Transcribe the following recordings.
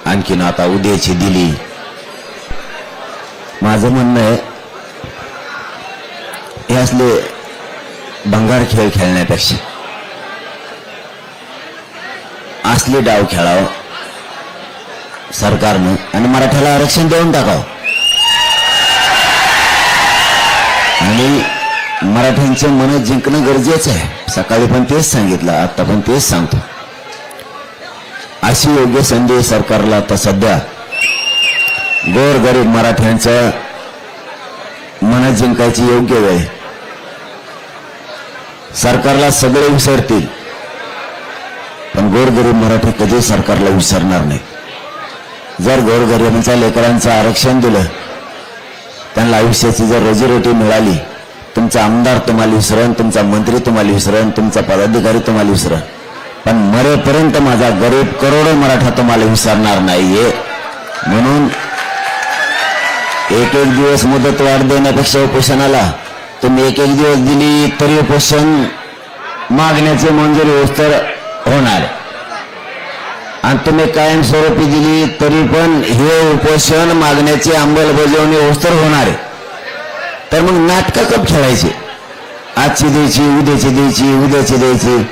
आणखीन आता उद्याची दिली. माझं म्हणणं आहे हे असले भंगार खेळ खेळण्यापेक्षा असले डाव खेळावं सरकारनं आणि मराठ्याला आरक्षण देऊन टाकावं आणि मराठ्यांचे मन जिंकणं गरजेचं आहे. सकाळी पण तेच सांगितलं, आता पण तेच सांगतो. अशी योग्य संधी सरकारला आता सध्या गोरगरीब मराठ्यांचं मन जिंकायची योग्य वेळ. सरकारला सगळे विसरतील पण गोरगरीब मराठी कधी सरकारला विसरणार नाही. जर गोरगरिबांच्या लेकरांचं आरक्षण दिलं, त्यांना आयुष्याची जर रोजीरोटी मिळाली, तुमचा आमदार तुम्हाला विसरण, तुमचा मंत्री तुम्हाला विसरण, तुमचा पदाधिकारी तुम्हाला विसरण, पण मरेपर्यंत माझा गरीब करोडो मराठा तुम्हाला विसरणार नाहीये. म्हणून एक एक दिवस मुदतवाढ देण्यापेक्षा उपोषणाला तुम्ही एक एक दिवस दिली तरी उपोषण मागण्याचे मंजुरी होस्तर होणार आणि तुम्ही कायमस्वरूपी दिली तरी पण हे उपोषण मागण्याची अंमलबजावणी होस्तर होणार आहे. तर मग नाटकं कप खेळायची, आजची द्यायची, उद्याची द्यायची, उद्याची द्यायची.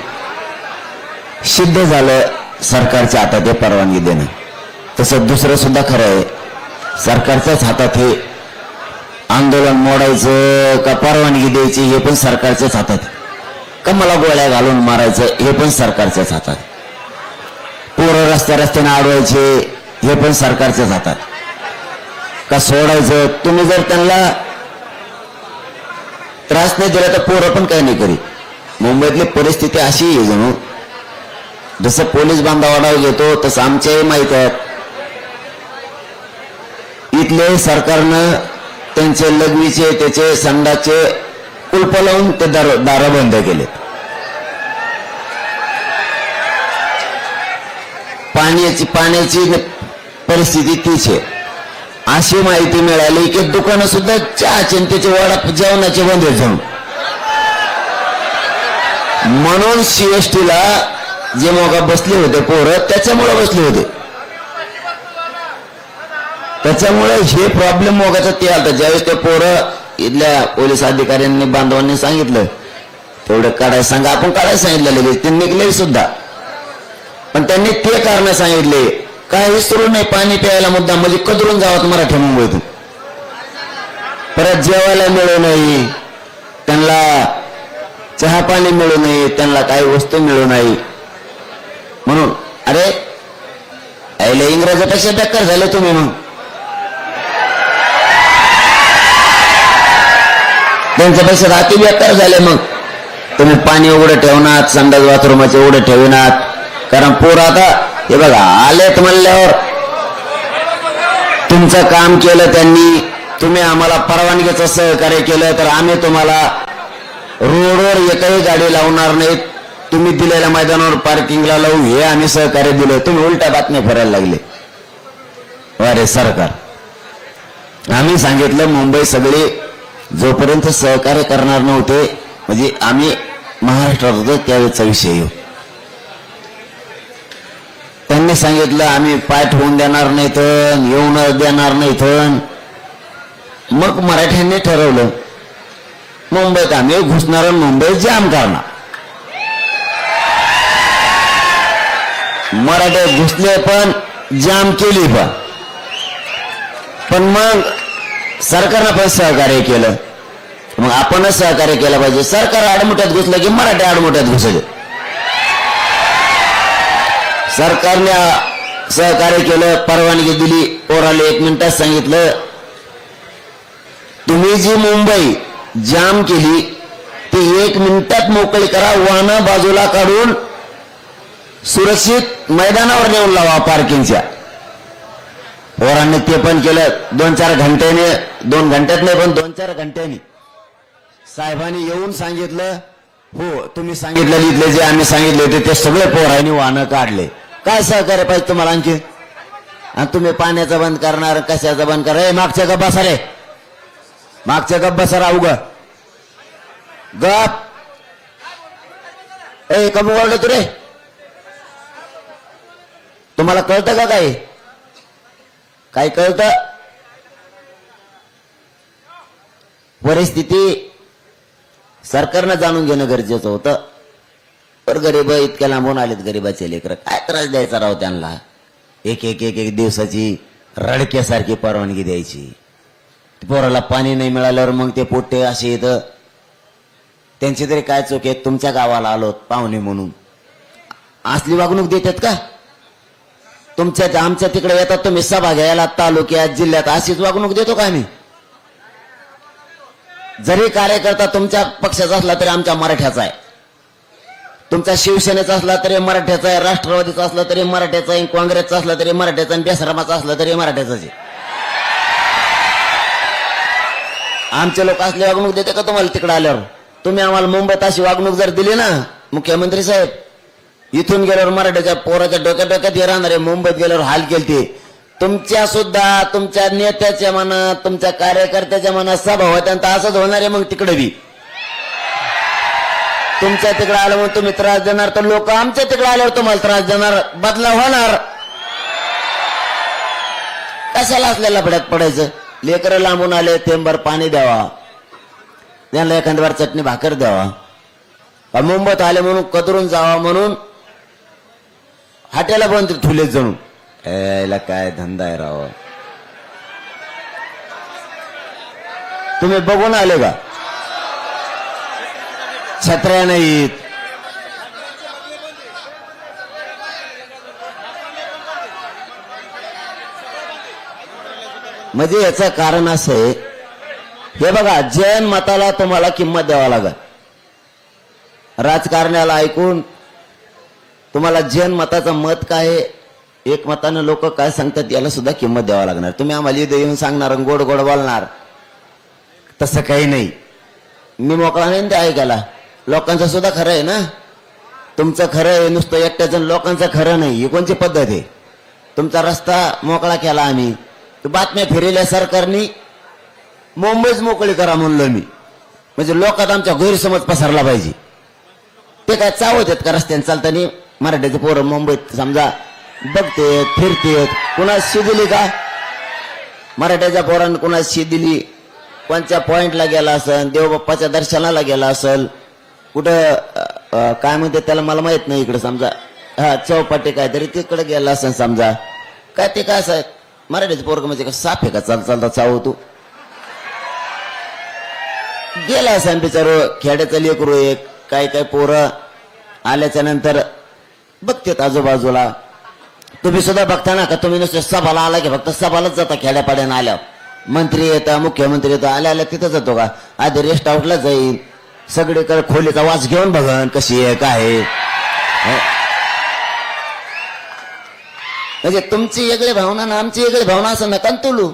सिद्ध झालं सरकारच्या हातात हे परवानगी देणं. तसं दुसरं सुद्धा खरं आहे, सरकारच्याच हातात हे आंदोलन मोडायचं का परवानगी द्यायची हे पण सरकारच्याच हातात, का मला गोळ्या घालून मारायचं हे पण सरकारच्याच हातात, पोरं रस्त्याने अडवायचे हे पण सरकारच्याच हातात, का सोडायचं. तुम्ही जर त्यांना त्रास नाही दिला तर पोरं पण काही नाही करी. मुंबईतली परिस्थिती अशी आहे जणू जसं पोलीस बांधावाडाव घेतो तसं आमच्याही माहित आहे. इथले सरकारनं त्यांचे लघवीचे त्याचे संडाचे कुलप लावून ते दार बंद केले. पाण्याची परिस्थिती तीच आहे. अशी माहिती मिळाली की दुकानं सुद्धा चहाचे त्याचे वडा जेवणाचे बंद जाऊन. म्हणून सीएसटीला जे मोगा बसले होते पोरं त्याच्यामुळे बसले होते, त्याच्यामुळे हे प्रॉब्लेम मोगाचं ते आलं. ज्यावेळेस ते पोरं इथल्या पोलीस अधिकाऱ्यांनी बांधवांनी सांगितलं तेवढं काढायला सांगा, आपण काढायला सांगितलं लगेच ते निघले सुद्धा. पण त्यांनी ते कारण सांगितले काय विसरू नाही, पाणी प्यायला मुद्दा म्हणजे कदरून जावत मराठी मुंबईतून. परत जेवायला मिळू नाही, त्यांना चहा पाणी मिळू नये, त्यांना काही वस्तू मिळू नाही. म्हणून अरे यायला इंग्रजापेक्षा बेकार झाले तुम्ही. मग त्यांच्यापेक्षा अति बेकार झाले. मग तुम्ही पाणी उघडं ठेवणार, संडास बाथरूमाचे उघडं ठेवणार. कारण पोर आता हे बघा आलेत म्हणल्यावर तुमचं काम केलं त्यांनी, तुम्ही आम्हाला परवानगीचं सहकार्य केलं तर आम्ही तुम्हाला रोडवर एकही गाडी लावणार नाहीत, तुम्ही दिलेल्या मैदानावर पार्किंगला लावू हे आम्ही सहकार्य दिलं. तुम्ही उलट्या बातम्या फिरायला लागले. अरे सरकार, आम्ही सांगितलं मुंबई सगळे जोपर्यंत सहकार्य करणार नव्हते म्हणजे आम्ही महाराष्ट्रात होतो त्यावेळेचा विषय येऊ. त्यांनी सांगितलं आम्ही पाय ठेवून देणार नाहीत, येऊन देणार नाहीत. मग मराठ्यांनी ठरवलं मुंबईत आम्ही घुसणार, मुंबईत जाम करणार. मराठे घुसले पण जाम केली पण मग सरकारनं पण सहकार्य केलं. मग आपणच सहकार्य केलं पाहिजे. सरकार आडमुठ्यात घुसलं की मराठे आडमुठ्यात घुसले. सरकारने सहकार्य केलं, परवानगी दिली. पोराला 1 मिनिटात सांगितलं तुम्ही जी मुंबई जाम केली ती 1 मिनिटात मोकळी करा, वाहनं बाजूला काढून सुरक्षित मैदानावर नेऊन लावा पार्किंगच्या. पोरांनी ते पण केलं. 2-4 घंट्याने, 2 घंट्यात नाही पण 2-4 घंट्याने साहेबांनी येऊन सांगितलं हो तुम्ही सांगितलं इथले जे आम्ही सांगितले होते ते सगळे पोरांनी वाहनं काढले. काय सहकार्य पाहिजे तुम्हाला आणखी? आणि तुम्ही पाण्याचं बंद करणार, कशाचं बंद करा? मागच्या गप्पा सारे, मागच्या गप्पा सर अवघड गप. कमी बोलतो तू रे, तुम्हाला कळतं का काय? काय कळतं? परिस्थिती सरकारनं जाणून घेणं गरजेचं होतं. तर गरीब इतक्या लांबून आलेत, गरीबाचे लेकर, काय त्रास द्यायचा राव त्यांना? एक एक एक एक दिवसाची रडक्यासारखी परवानगी द्यायची. पोराला पाणी नाही मिळाल्यावर मग ते पोटे असे येतं. त्यांची तरी काय चूक आहे? तुमच्या गावाला आलोत पाहुणे म्हणून असली वागणूक देतात का? आमच्या तिकडे येतात तुम्ही सभा घ्यायला तालुक्यात जिल्ह्यात, अशीच वागणूक देतो का आम्ही? जरी कार्यकर्ता तुमच्या पक्षाचा असला तरी आमच्या मराठ्याचा आहे, तुमचा शिवसेनेचा असला तरी मराठ्याचा आहे, राष्ट्रवादीचा असला तरी मराठ्याचा आहे, काँग्रेसचा असला तरी मराठ्याचा, आणि बेसरामाचा असला तरी मराठ्याचाच आहे. आमचे लोक असली वागणूक देते का तुम्हाला तिकडे आल्यावर? तुम्ही आम्हाला मुंबईत अशी वागणूक जर दिली ना मुख्यमंत्री साहेब, इथून गेल्यावर मराठ्याच्या पोराच्या डोक्यात डोक्यात हे राहणार आहे. मुंबईत गेल्यावर हाल केलते तुमच्या सुद्धा, तुमच्या नेत्याच्या मनात, तुमच्या कार्यकर्त्याच्या मनात सभा होत्या, असंच होणार आहे. मग तिकडे बी तुमच्या तिकडे आलं म्हणून तुम्ही त्रास देणार, तर लोक आमच्या तिकडे आल्यावर तुम्हाला त्रास देणार. बदला होणार. कशाला असलेला लफड्यात पडायचं? लेकरं लांबून आले, थेंबर पाणी द्यावा, त्यांना एखाद्यावर चटणी भाकर द्यावा. मुंबईत आले म्हणून कदरून जावा म्हणून हाटेला बंद ठुले जणू. याला काय धंदा आहे राव? तुम्ही बघून आले का? छत्र्या नाहीत, म्हणजे याचं कारण असं आहे, हे बघा, जैन मताला तुम्हाला किंमत द्यावा लागेल. राजकारण्याला ऐकून तुम्हाला जैन मताचं मत काय आहे, एक मतानं लोक काय सांगतात याला सुद्धा किंमत द्यावा लागणार. तुम्ही आम्हाला इथे येऊन सांगणार, गोड गोड बोलणार, तसं काही नाही. मी मोकळा नाही ते ऐकायला. लोकांचं सुद्धा खरं आहे ना, तुमचं खरं आहे, नुसतं एकट्याचं लोकांचं खरं नाही. ही कोणची पद्धत आहे? तुमचा रस्ता मोकळा केला आम्ही, बातम्या फिरवल्या सरकारनी, मुंबईच मोकळी करा म्हणलं मी, म्हणजे लोकात आमच्या गैरसमज पसरला पाहिजे. ते काय चावत आहेत का रस्त्याने चालताना? मराठ्याचे पोरं मुंबईत समजा बघतेत, फिरतेत. कुणा शी दिली का? मराठ्याच्या पोरांना कुणा शी दिली? कोणत्या पॉइंटला गेला असेल, देवबाप्पाच्या दर्शनाला गेला असेल, कुठं काय म्हणते त्याला मला माहित नाही, इकडे समजा हा चौपाटी काहीतरी तिकडे गेला असेल समजा. काय ते काय असं मराठ्याचे पोरग म्हणजे का साफ आहे का? चालता चावतो गेला असेल बिचारो. खेड्याचं लेकरू एक, काय काय पोरं आल्याच्या नंतर बघतेत आजूबाजूला. तुम्ही सुद्धा बघता ना का? तुम्ही नुसतं सभाला आला की फक्त सभालाच जाता? खेड्यापाड्यानं आल्यावर मंत्री येतात, मुख्यमंत्री येतो, आल्या आल्या तिथं जातो का? आधी रेस्ट हाऊसला जाईल, सगळीकडे खोलीचा वास घेऊन बघन कशी आहे काय आहे. म्हणजे तुमची वेगळी भावना ना आमची वेगळी भावना असं नका तुलू.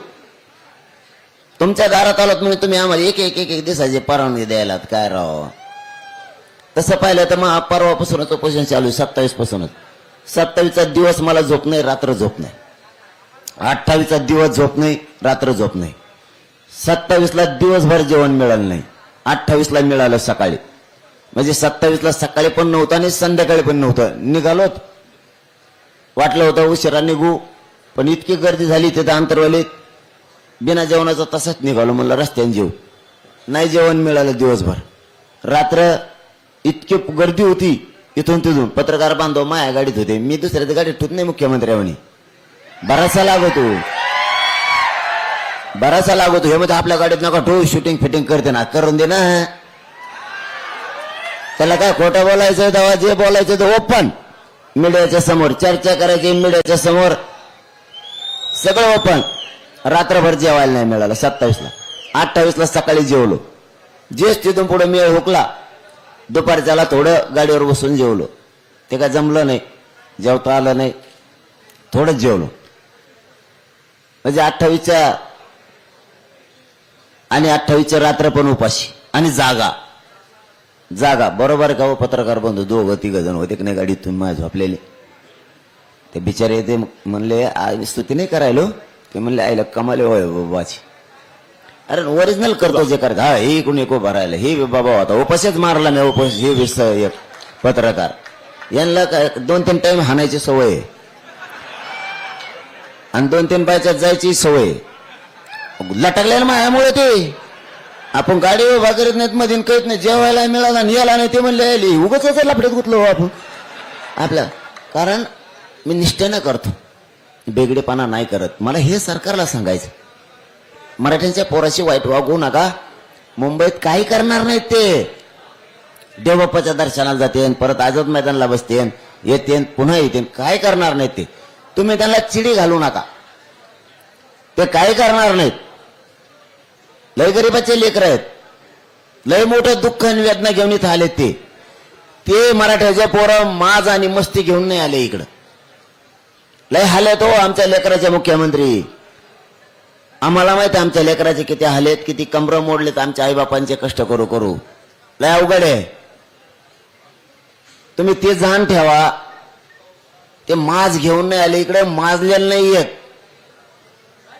तुमच्या दारात आलोत म्हणून तुम्ही आम्हाला एक एक एक एक दिवसाची परवानगी द्यायला काय राव? तसं पाहिलं तर मग परवापासूनच उपोषण चालू आहे, 27 पासूनच. 27चा दिवस मला झोप नाही, रात्र झोप नाही. 28चा दिवस झोप नाही, रात्र झोप नाही. 27ला दिवसभर जेवण मिळालं नाही, 28ला मिळालं सकाळी. म्हणजे 27ला सकाळी पण नव्हतं आणि संध्याकाळी पण नव्हतं. निघालोत, वाटलं होतं उशिरा निघू, पण इतकी गर्दी झाली तिथं अंतरवालीत, बिना जेवणाचं तसंच निघालो. म्हणलं रस्त्याने जेव, नाही जेवण मिळालं दिवसभर. रात्र इतकी गर्दी होती, इथून तिथून पत्रकार बांधव माया गाडीत होते, मी दुसऱ्या गाडीत ठेवत नाही. मुख्यमंत्र्यांनी बराचसा लागतो, बराचसा लागतो. हे मध्ये आपल्या गाडीत नका ठेवू, शूटिंग फिटिंग करते ना, करून दे ना. त्याला काय खोटं बोलायचं तेव्हा जे बोलायचं ते ओपन मीडियाच्या समोर, चर्चा करायची मीडियाच्या समोर, सगळं ओपन. रात्रभर जेवायला नाही मिळालं 27ला. 28ला सकाळी जेवलो, जेच तिथून पुढे मेळ हुकला. दुपारच्याला थोडं गाडीवर बसून जेवलो, ते काय जमलं नाही, जेवता आलं नाही, थोडंच जेवलो. म्हणजे 28च्या आणि 28च्या रात्र पण उपाशी आणि जागा जागा. बरोबर का हो पत्रकार बंधू? दोघं तिघ जण होते की नाही गाडीतून माझ्या झोपलेले. ते बिचारे ते म्हणले स्तुती नाही करायलो, ते म्हणले आईला कमाले होय बाबाची. अरे ओरिजिनल करतो जे करत. हा हे कोणी एक उभा राहिलं, हे बाबा होता उपाशीच मारला मी. उपास हे एक पत्रकार, यांना काय 2-3 टाइम हाणायची सवय आहे. आणि 2-3 बायच्यात जायची सवय लटकलेल्या मायामुळे ते आपण गाडी उभा करीत नाहीत मधीन कळत नाही जेवायला मिळाला आणि याला नाही ते म्हणले उगाच लफड्यात गुतलो आपण आपल्या कारण मी निष्ठेनं करतो बेगडेपणा नाही करत मला हे सरकारला सांगायचं मराठ्यांच्या पोराशी वाईट वागू नका मुंबईत काही करणार नाहीत ते देवबाप्पाच्या दर्शनाला जाते परत आझाद मैदानाला बसते येते पुन्हा येते काय करणार नाहीत ते तुम्ही त्यांना चिडी घालू नका ते काय करणार नाहीत लय गरीबाचे लेकर आहेत लय मोठं दुःख आणि वेदना घेऊन इथं आलेत ते मराठ्याचे पोरं माज आणि मस्ती घेऊन नाही आले इकडं लय हालेत हो आमच्या लेकराचे मुख्यमंत्री आम्हाला माहित आहे आमच्या लेकराचे किती हालेत किती कमरं मोडलेत आमच्या आईबापांचे कष्ट करू करू लय अवघड आहे तुम्ही ते जाण ठेवा ते माज घेऊन नाही आले इकडे माजलेले नाही येत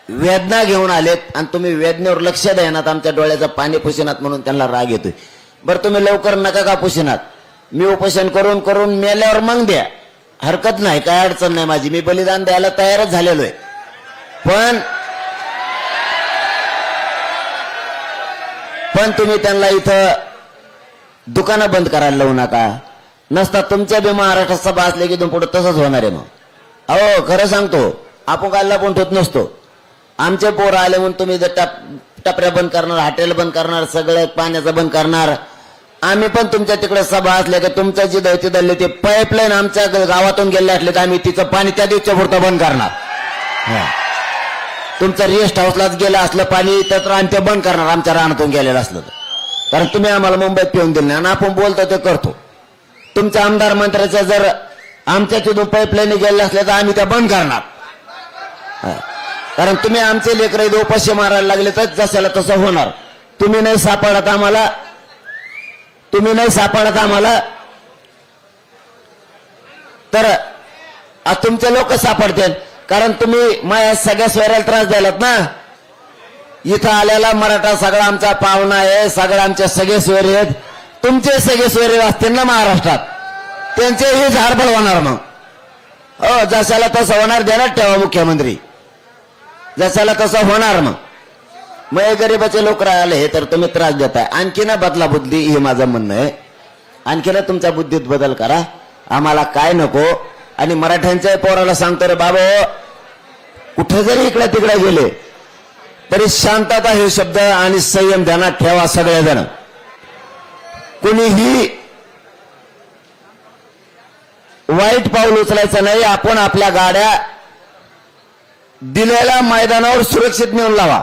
वेदना घेऊन आलेत आणि तुम्ही वेदनेवर लक्ष द्यानात आमच्या डोळ्याचं पाणी पुसिनात म्हणून त्यांना राग येतोय बरं तुम्ही लवकर नका का पुसिनात मी उपोषण करून करून मेल्यावर मग द्या हरकत नाही काय अडचण नाही माझी मी बलिदान द्यायला तयारच झालेलो आहे पण तुम्ही त्यांना इथं दुकानं बंद करायला लावू नका नसता तुमच्या बी महाराष्ट्रात सभा असले की पुढे तसंच होणार आहे मग अहो खरं सांगतो आपण कालला पण ठेवत नसतो आमचे पोरं आले म्हणून तुम्ही टपऱ्या बंद करणार हॉटेल बंद करणार सगळं पाण्याचं बंद करणार आम्ही पण तुमच्या तिकडे सभा असल्या की तुमचं जे दैत्य दल्ले ते पाईपलाईन आमच्या गावातून गेले असले तर आम्ही तिचं पाणी त्या दिवसच्या पुरतं बंद करणार तुमचं रेस्ट हाऊसलाच गेलं असलं पाणी तर आम्ही ते बंद करणार आमच्या रानातून गेलेलं असलं तर कारण तुम्ही आम्हाला मुंबईत पिऊन दिलं नाही आणि आपण बोलतो ते करतो तुमच्या आमदार मंत्र्याच्या जर आमच्या तिथून पाईपलाईन गेले असले तर आम्ही त्या बंद करणार कारण तुम्ही आमचे लेकर इथे उपाशी मारायला लागले तर जशाला तसं होणार तुम्ही नाही सापडत आम्हाला तर तुमचे लोक सापडतील कारण तुम्ही माझ्या सगळ्या सोयऱ्याला त्रास द्यायलात ना इथं आलेला मराठा सगळा आमचा पाहुणा आहे सगळं आमचे सगळे सोयरे आहेत तुमचे सगळे सोयरे असतील ना महाराष्ट्रात त्यांचेही झाडफळ होणार मग हो जशाला तसं होणार ध्यानात ठेवा मुख्यमंत्री जशाला तसं होणार मग गरीबाचे लोक राहिले तर तुम्ही त्रास देताय आणखी ना बदला बुद्धी हे माझं म्हणणं आहे आणखी ना तुमच्या बुद्धीत बदल करा आम्हाला काय नको आणि मराठ्यांच्या पोराला सांगतो रे बाबा कुठे जरी इकडे तिकडे गेले तरी शांतता हे शब्द आणि संयम ध्यानात ठेवा सगळेजण कुणीही वाईट पाऊल उचलायचं नाही आपण आपल्या गाड्या दिलेल्या मैदानावर सुरक्षित नेऊन लावा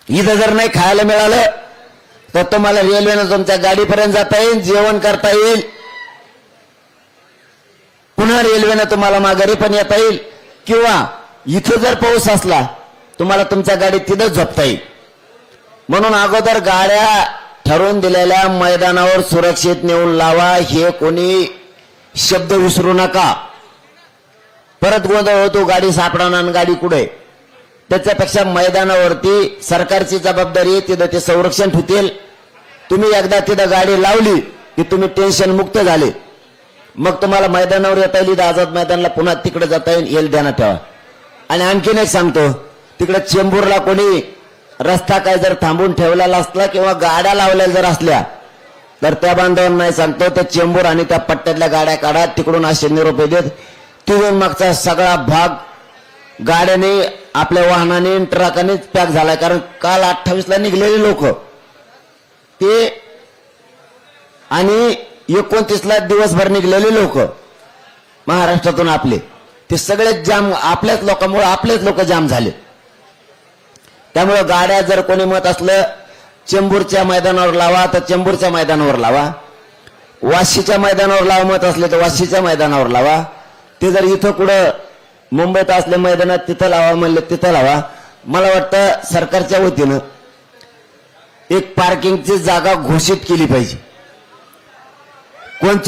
इथं जर नाही खायला मिळालं तर तुम्हाला रेल्वेनं तुमच्या गाडीपर्यंत जाता येईल जेवण करता येईल पुन्हा रेल्वेनं तुम्हाला माघारी पण येता येईल किंवा इथं जर पाऊस असला तुम्हाला तुमच्या गाडीत तिथं झोपता येईल म्हणून अगोदर गाड्या ठरवून दिलेल्या मैदानावर सुरक्षित नेऊन लावा हे कोणी शब्द विसरू नका परत गोंधळ होतो गाडी सापडणार आणि गाडी कुठे त्याच्यापेक्षा मैदानावरती सरकारची जबाबदारी तिथं ते संरक्षण ठेवतील तुम्ही एकदा तिथं गाडी लावली की तुम्ही टेन्शन मुक्त झाले मग तुम्हाला मैदानावर येता येईल आझाद मैदानाला पुन्हा तिकडे जाता येईल ध्यानात ठेवा आणि आणखीन एक सांगतो तिकडे चेंबूरला कोणी रस्ता काय जर थांबून ठेवलेला असला किंवा गाड्या लावलेल्या जर असल्या तर त्या बांधवांना नाही सांगतो त्या चेंबूर आणि त्या पट्ट्यातल्या गाड्या काढा तिकडून असे निरोप देत तिथून मागचा सगळा भाग गाड्याने आपल्या वाहनाने ट्रकाने पॅक झालाय कारण काल 28ला निघलेले लोक ते आणि 29ला दिवसभर निघलेले लोक महाराष्ट्रातून आपले ते सगळेच जाम आपल्याच लोकांमुळे आपलेच लोक जाम झाले त्यामुळे गाड्या जर कोणी मत असलं चेंबूरच्या मैदानावर लावा तर चेंबूरच्या मैदानावर लावा वाशीच्या मैदानावर लावा मत असले तर वाशीच्या मैदानावर लावा ते जर इथं कुठं मुंबईत असले मैदानात तिथं लावा म्हणले तिथं लावा मला वाटतं सरकारच्या वतीनं एक पार्किंगची जागा घोषित केली पाहिजे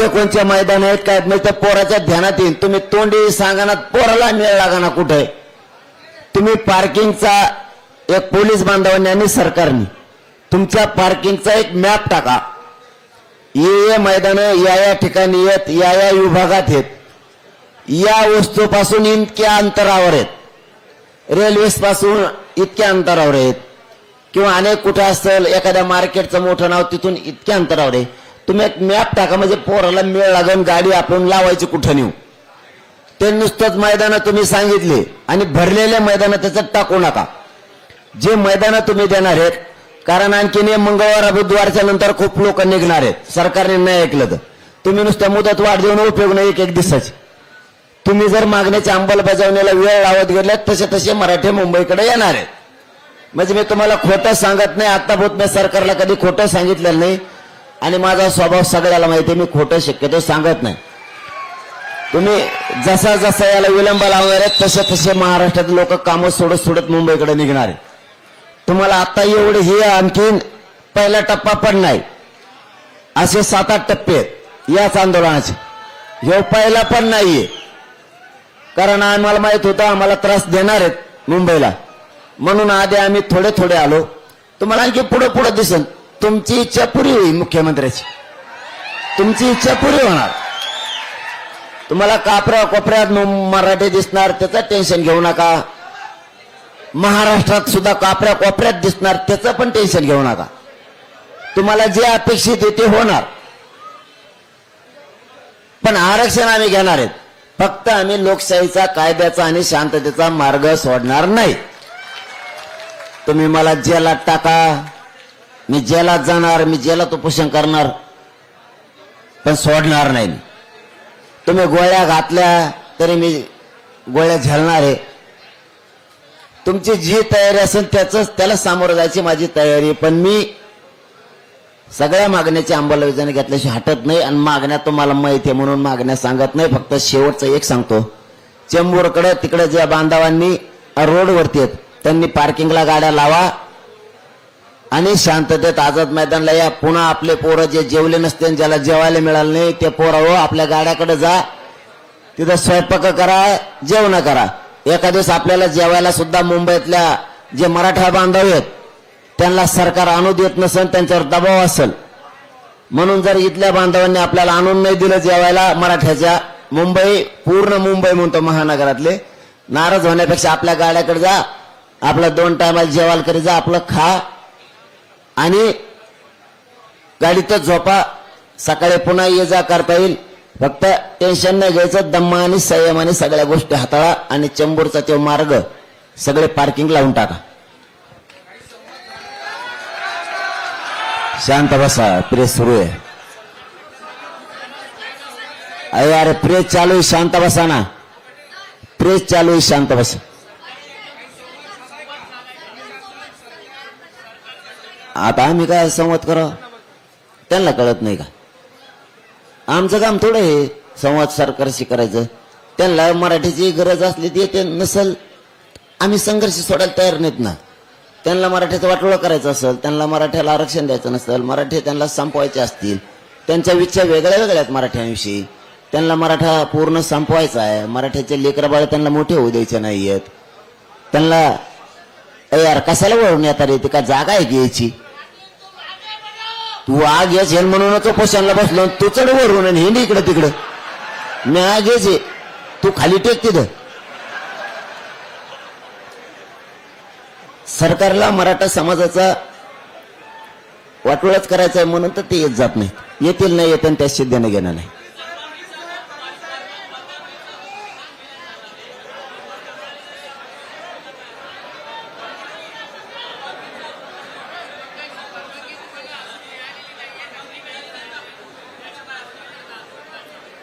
कोणचे मैदान आहेत काय म्हणजे त्या पोराच्या ध्यानात येईल तुम्ही तोंडी सांगा पोराला मिळ लागा ना कुठे तुम्ही पार्किंगचा एक पोलीस बांधवांनी आणि सरकारने तुमच्या पार्किंगचा एक मॅप टाका ये मैदान या ठिकाणी आहेत या विभागात आहेत या वस्तूपासून इतक्या अंतरावर आहेत रेल्वे पासून इतक्या अंतरावर आहेत किंवा अनेक कुठे असेल एखाद्या मार्केटचं मोठं नाव तिथून इतक्या अंतरावर आहे. तुम्ही एक मॅप टाका म्हणजे पोराला मेळ लागून गाडी आपण लावायची कुठं नेऊ. ते नुसतंच मैदानं तुम्ही सांगितले आणि भरलेले मैदानं त्याच्यात टाकू नका. जे मैदानं तुम्ही देणार आहेत, कारण आणखीन मंगळवार बुधवारच्या नंतर खूप लोक निघणार आहेत. सरकारने नाही ऐकलं तर तुम्ही नुसतं मुदत वाढ देऊन उपयोग नाही एक दिवसाची. तुम्ही जर मागण्याच्या अंमलबजावणीला वेळ लावत गेले तसे तसे मराठी मुंबईकडे येणार आहेत. म्हणजे मी तुम्हाला खोटं सांगत नाही, आताभूत मी सरकारला कधी खोटं सांगितलेलं नाही आणि माझा स्वभाव सगळ्याला माहिती आहे, मी खोटं शक्यतो सांगत नाही. तुम्ही जसा जसा याला विलंब लावणार आहेत तसे तसे महाराष्ट्रात लोक कामं सोडत सोडत मुंबईकडे निघणार आहेत. तुम्हाला आता एवढे हे आणखीन पहिला टप्पा पण नाही, असे 7-8 टप्पे आहेत याच आंदोलनाचे. हे पहिला पण नाहीये, कारण आम्हाला माहित होतं आम्हाला त्रास देणार आहेत मुंबईला, म्हणून आधी आम्ही थोडे थोडे आलो. तुम्हाला आणखी पुढे पुढे दिसन. तुमची इच्छा पुरी होईल मुख्यमंत्र्याची, तुमची इच्छा पुरी होणार. तुम्हाला कापऱ्या कोपऱ्यात मराठी दिसणार त्याचं टेन्शन घेऊ नका. महाराष्ट्रात सुद्धा कापऱ्या कोपऱ्यात दिसणार त्याचं पण टेन्शन घेऊ नका. तुम्हाला जे अपेक्षित आहे ते होणार. पण आरक्षण आम्ही घेणार आहेत. फक्त आम्ही लोकशाहीचा, कायद्याचा आणि शांततेचा मार्ग सोडणार नाही. तुम्ही मला जेलात टाका, मी जेलात जाणार, मी जेलात उपोषण करणार, पण सोडणार नाही. तुम्ही गोळ्या घातल्या तरी मी गोळ्या झेलणार आहे. तुमची जी तयारी असेल त्याला सामोरं जायची माझी तयारी. पण मी सगळ्या मागण्याची अंमलबजावणी घेतल्याशी हटत नाही. आणि मागण्या तुम्हाला माहिती आहे म्हणून मागण्या सांगत नाही. फक्त शेवटचं एक सांगतो, चेंबूरकडे तिकडे ज्या बांधवांनी रोडवरती आहेत त्यांनी पार्किंगला गाड्या लावा आणि शांततेत आझाद मैदानला या. पुन्हा आपले पोरं जे जेवले नसते, ज्याला जेवायला मिळालं नाही ते पोरं आपल्या गाड्याकडे जा, तिथं स्वयंपाक करा, जेवण करा. एका दिवस आपल्याला जेवायला सुद्धा मुंबईतल्या जे मराठा बांधव आहेत त्यांना सरकार आणू देत नसेल, त्यांच्यावर दबाव असेल, म्हणून जर इथल्या बांधवांनी आपल्याला आणून नाही दिलं जेवायला मराठ्याच्या, मुंबई पूर्ण मुंबई म्हणतो महानगरातले, नाराज होण्यापेक्षा आपल्या गाड्याकडे जा, आपलं 2 टायमाला जेवायला करी जा, आपलं खा आणि गाडीतच झोपा, सकाळी पुन्हा ये जा करता येईल. फक्त टेन्शन नाही घ्यायचं, दम्मा आणि संयमाने सगळ्या गोष्टी हाताळा आणि चेंबूरचा तो मार्ग सगळे पार्किंग लावून टाका. शांत बसा, प्रेस सुरू आहे. अरे प्रेस चालू आहे, शांत बसा ना, प्रेस चालू आहे, शांत बसा. आता आम्ही काय संवाद करावं त्यांना कळत नाही का? आमचं काम थोडं हे संवाद सरकारशी करायचं. त्यांना मराठीची गरज असली ती ते नसल, आम्ही संघर्ष सोडायला तयार नाहीत ना. त्यांना मराठीचं वाटोळं करायचं असेल, त्यांना मराठ्याला आरक्षण द्यायचं नसेल, मराठी त्यांना संपवायचे असतील, त्यांच्या इच्छा वेगळ्या वेगळ्या आहेत मराठ्यांविषयी, त्यांना मराठा पूर्ण संपवायचा आहे, मराठ्याचे लेकरबाळ त्यांना मोठे होऊ द्यायचे नाहीयेत, त्यांना यार कशाला वळून येतात रे, ती का जागा आहे घ्यायची? तू आग येच हेल म्हणूनच उपोषणाला बसलो, तू चढ वरून आणि हिंदी इकडं तिकडं, मी आग येचे, तू खाली टेक तिथं. सरकारला मराठा समाजाचा वाटोळाच करायचा आहे म्हणून तर ते येत जात नाही. येतील नाही येत आणि त्या सिद्धीने घेणार नाही.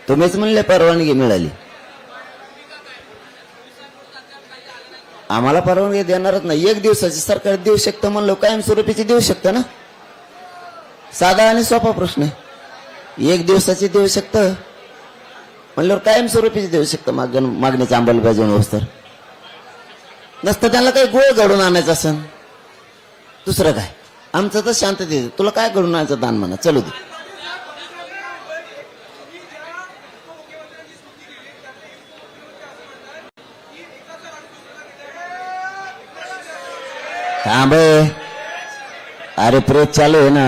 तुम्हीच म्हणले परवानगी मिळाली, आम्हाला परवानगी देणारच नाही. 1 दिवसाची सरकार देऊ शकतं म्हणलं, कायमस्वरूपीची देऊ शकतं ना. साधा आणि सोपा प्रश्न आहे. 1 दिवसाची देऊ शकतं म्हणल्यावर कायमस्वरूपीची देऊ शकतं. मागणीची अंमलबजावणी होत नसतं, त्यांना काही गोळ घडून आणायचं असं दुसरं काय. आमचं तर शांतते, तुला काय घडून आणायचं दान म्हणा, चलू दे. थांब, अरे प्रेस चालू आहे ना.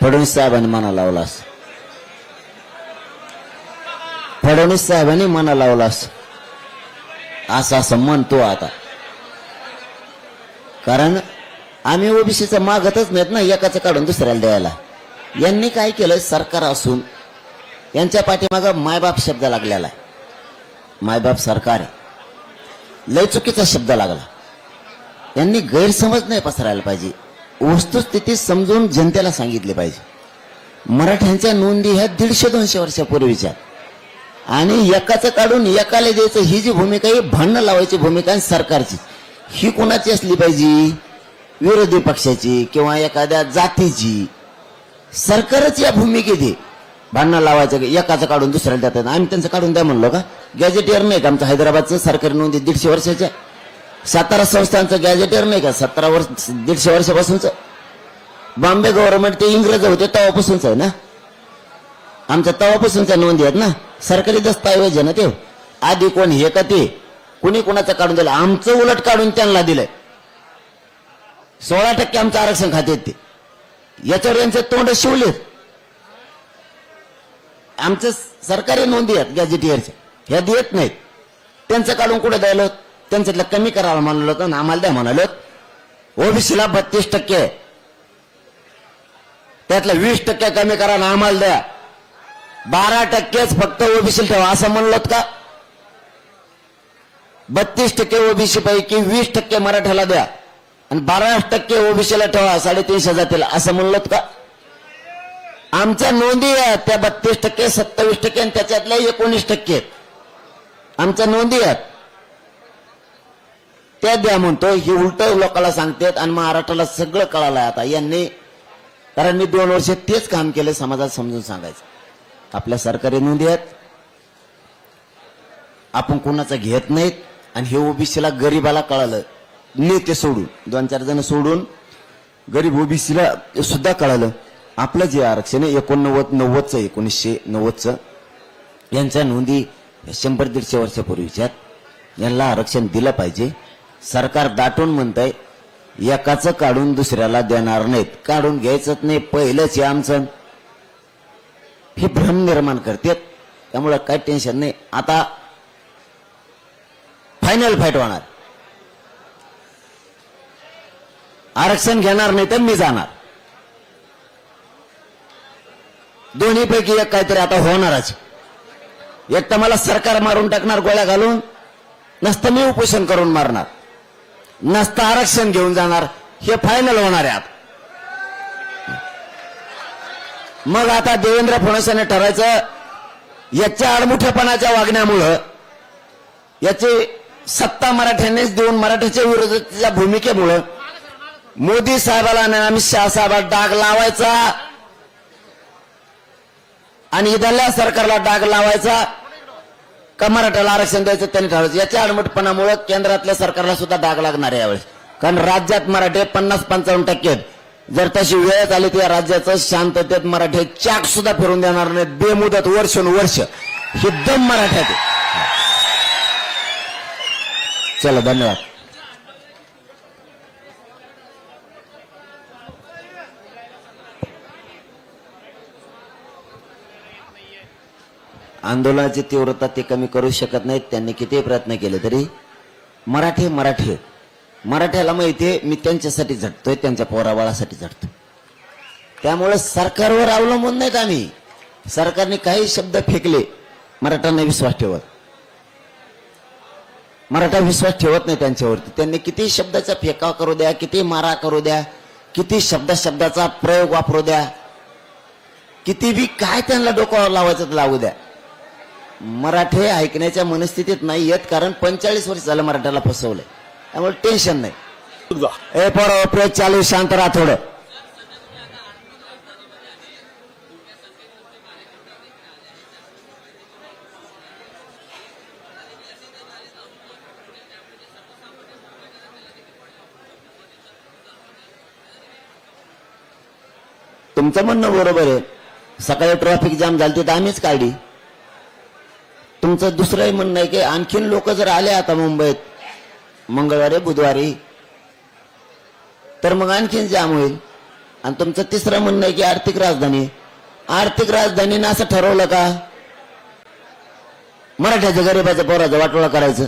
फडणवीस साहेबांनी मना लावलास, फडणवीस साहेबांनी मना लावलास असं असं म्हणतो आता. कारण आम्ही ओबीसीचं मागतच नाहीत ना एकाचं काढून दुसऱ्याला द्यायला. यांनी काय केलं, सरकार असून यांच्या पाठीमागं मायबाप शब्द लागलेला आहे. मायबाप सरकार आहे, लय चुकीचा शब्द लागला. यांनी गैरसमज नाही पसरायला पाहिजे, वस्तुस्थिती समजून जनतेला सांगितली पाहिजे. मराठ्यांच्या नोंदी ह्या 150-200 वर्षापूर्वीच्या, आणि एकाचं काढून एकाला द्यायचं ही जी भूमिका आहे, भांडणं लावायची भूमिका आहे सरकारची. ही कोणाची असली पाहिजे, विरोधी पक्षाची किंवा एखाद्या जातीची. सरकारच या भूमिकेत आहे, भांडणं लावायचं, एकाचं काढून दुसऱ्याला देतात. आम्ही त्यांचं काढून द्या म्हणलो का? गॅजेटियर नाही का आमचं हैदराबादचं सरकारी नोंदी 150 वर्षाच्या? सातारा संस्थांचं गॅजेटियर नाही का 150 वर्षापासूनच? बॉम्बे गव्हर्नमेंट ते इंग्रज होते तेव्हापासूनच आहे ना, आमच्या तेव्हापासूनच्या नोंदी आहेत ना, सरकारी दस्तावेज आहे ना ते. आधी कोण हे का ते कुणी कुणाचं काढून दिलं? आमचं उलट काढून त्यांना दिलंय. 16% आमचं आरक्षण खात्यात ते, याच्यावर यांचे तोंड शिवलेत. आमचं सरकारी नोंदी आहेत गॅजेटियरच्या, ह्या देत नाहीत. त्यांचं काढून कुठे द्यायला? त्यांच्यातलं कमी करायला म्हणालो होतं, आम्हाला द्या म्हणालो. ओबीसीला 32% आहे, त्यातलं 20% कमी करा ना आम्हाला द्या. 12%च फक्त ओबीसी ठेवा असं म्हणलोत का? 32% ओबीसी पैकी 20% मराठ्याला द्या आणि 12% ओबीसीला ठेवा 350 जातील असं म्हणलोत का? आमच्या नोंदी आहेत त्या 32%, 27% आणि त्याच्यातल्या 19% आहेत आमच्या नोंदी आहेत, त्या द्या म्हणतो. ही उलट लोकांना सांगतात आणि महाराष्ट्राला सगळं कळालंय आता यांनी. कारण मी 2 वर्ष तेच काम केलं, समाजात समजून सांगायचं. आपल्या सरकारी नोंदी आहेत, आपण कोणाचं घेत नाहीत. आणि हे ओबीसीला गरीबाला कळालं, नेते सोडून 2-4 जण सोडून गरीब ओबीसीला सुद्धा कळालं आपलं जे आरक्षण आहे 1990चं 1990चं यांच्या नोंदी 100-150 वर्षापूर्वीच्या, यांना आरक्षण दिलं पाहिजे. सरकार दाटून म्हणतंय एकाचं काढून दुसऱ्याला देणार नाहीत, काढून घ्यायचंच नाही पहिलंच आहे आमचं. हे भ्रम निर्माण करतात, त्यामुळे काही टेन्शन नाही. आता फायनल फाईट होणार, आरक्षण घेणार नाही तर मी जाणार. दोन्हीपैकी एक काहीतरी आता होणारच. एक तर मला सरकार मारून टाकणार गोळ्या घालून, नसतं मी उपोषण करून मारणार, नसतं आरक्षण घेऊन जाणार. हे फायनल होणार आहे आता. मग आता देवेंद्र फडणवीस यांनी ठरायचं, याच्या आडमुठेपणाच्या वागण्यामुळं, याची सत्ता मराठ्यांनीच देऊन मराठ्याच्या विरोधाच्या भूमिकेमुळं मोदी साहेबाला आणि अमित शहा साहेबाला डाग लावायचा आणि इथल्या सरकारला डाग लावायचा का मराठ्याला आरक्षण द्यायचं त्यांनी ठरवायचं. याच्या आडमुठपणामुळे केंद्रातल्या सरकारला सुद्धा डाग लागणार आहे यावेळेस. कारण राज्यात मराठे 50-55% आहेत. जर तशी वेळ आली तर राज्याचं शांततेत मराठे चाक सुद्धा फिरून देणार नाहीत, बेमुदत वर्षानुवर्ष. हे दम मराठ्यात आहे. चला, धन्यवाद. आंदोलनाची तीव्रता ते कमी करू शकत नाहीत. त्यांनी किती प्रयत्न केले तरी मराठ्याला माहितीये मी त्यांच्यासाठी झटतोय, त्यांच्या पोराबाळासाठी झटतोय. त्यामुळे सरकारवर अवलंबून नाहीत आम्ही. सरकारने काही शब्द फेकले, मराठ्यांना विश्वास ठेवत, मराठा विश्वास ठेवत नाही त्यांच्यावरती. त्यांनी किती शब्दाचा फेका करू द्या, किती मारा करू द्या, किती शब्दाचा प्रयोग वापरू द्या, किती बी काय त्यांना डोक्यावर लावायचं लावू द्या, मराठे ऐकण्याच्या मनस्थितीत नाही येत. कारण 45 वर्ष झालं मराठ्याला फसवलंय, त्यामुळे टेन्शन नाही. ए पोरं, प्रयोग चालू, शांत राहा थोडं. तुमचं म्हणणं बरोबर आहे, सकाळी ट्रॅफिक जाम झाली तर आम्हीच काढली. तुमचं दुसरंही म्हणणं आहे की आणखीन लोक जर आले आता मुंबईत मंगळवारी बुधवारी तर मग आणखीन जाम होईल. आणि तुमचं तिसरं म्हणणं आहे की आर्थिक राजधानी. आर्थिक राजधानीनं असं ठरवलं का मराठ्याच्या गरीबाच्या पोराचं वाटोळा करायचं?